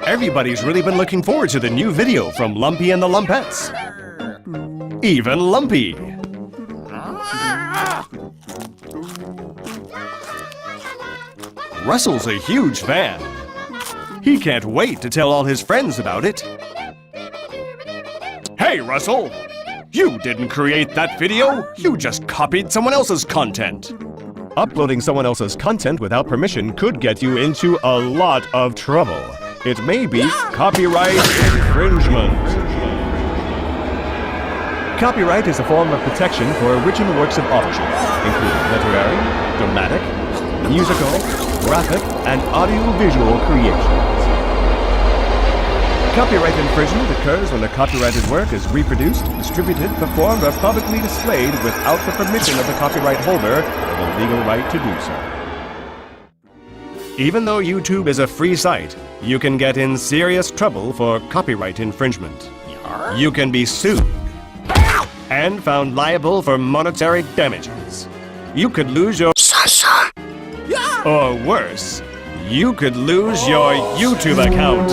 Everybody's really been looking forward to the new video from Lumpy and the Lumpettes. Even Lumpy. Russell's a huge fan. He can't wait to tell all his friends about it. Hey, Russell! You didn't create that video! You just copied someone else's content! Uploading someone else's content without permission could get you into a lot of trouble. It may be copyright infringement. Copyright is a form of protection for original works of authorship, including literary, dramatic, musical, graphic, and audiovisual creations. Copyright infringement occurs when a copyrighted work is reproduced, distributed, performed, or publicly displayed without the permission of the copyright holder or the legal right to do so. Even though YouTube is a free site, you can get in serious trouble for copyright infringement. You can be sued and found liable for monetary damages. You could lose your or worse, you could lose your YouTube account.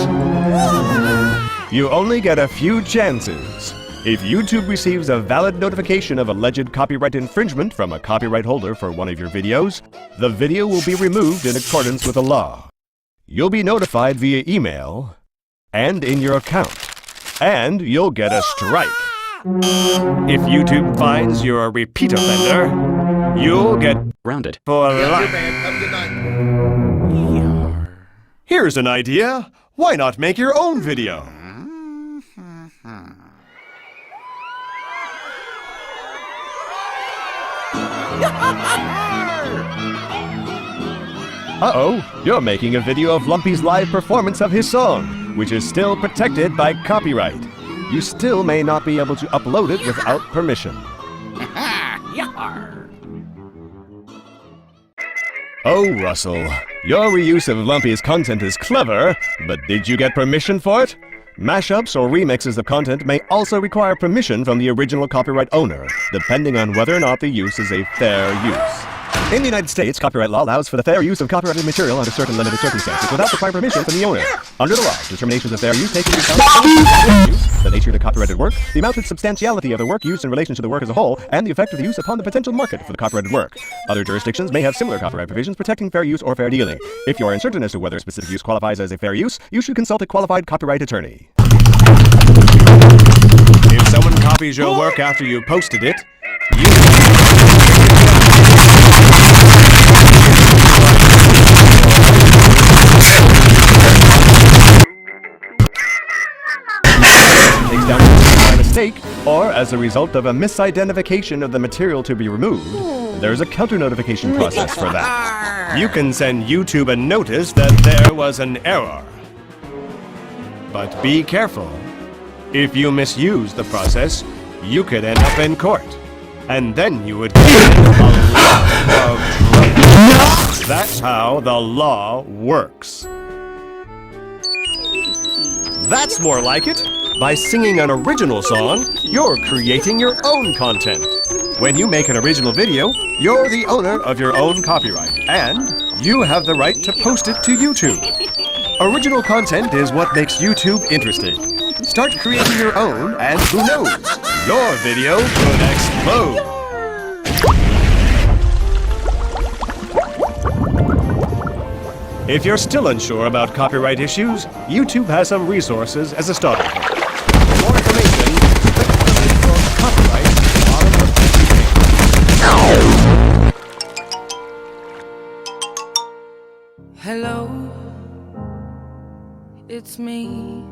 You only get a few chances. If YouTube receives a valid notification of alleged copyright infringement from a copyright holder for one of your videos, the video will be removed in accordance with the law. You'll be notified via email and in your account, and you'll get a strike. If YouTube finds you're a repeat offender, you'll get grounded for life. Here's an idea. Why not make your own video? Uh-oh, you're making a video of Lumpy's live performance of his song, which is still protected by copyright. You still may not be able to upload it without permission. Oh, Russell, your reuse of Lumpy's content is clever, but did you get permission for it? Mashups or remixes of content may also require permission from the original copyright owner, depending on whether or not the use is a fair use. In the United States, copyright law allows for the fair use of copyrighted material under certain limited circumstances without requiring permission from the owner. Under the law, determinations of fair use take into account the nature of the copyrighted work, the amount and substantiality of the work used in relation to the work as a whole, and the effect of the use upon the potential market for the copyrighted work. Other jurisdictions may have similar copyright provisions protecting fair use or fair dealing. If you are uncertain as to whether a specific use qualifies as a fair use, you should consult a qualified copyright attorney. If someone copies your work after you posted it, you takes down by mistake, or as a result of a misidentification of the material to be removed, there's a counter-notification process for that. You can send YouTube a notice that there was an error. But be careful. If you misuse the process, you could end up in court. And then you would get in a lot of trouble. That's how the law works. That's more like it. By singing an original song, you're creating your own content. When you make an original video, you're the owner of your own copyright, and you have the right to post it to YouTube. Original content is what makes YouTube interesting. Start creating your own, and who knows, your video could explode. If you're still unsure about copyright issues, YouTube has some resources as a starting point. For more information, click on the link for copyright at the bottom of the page. Hello, it's me.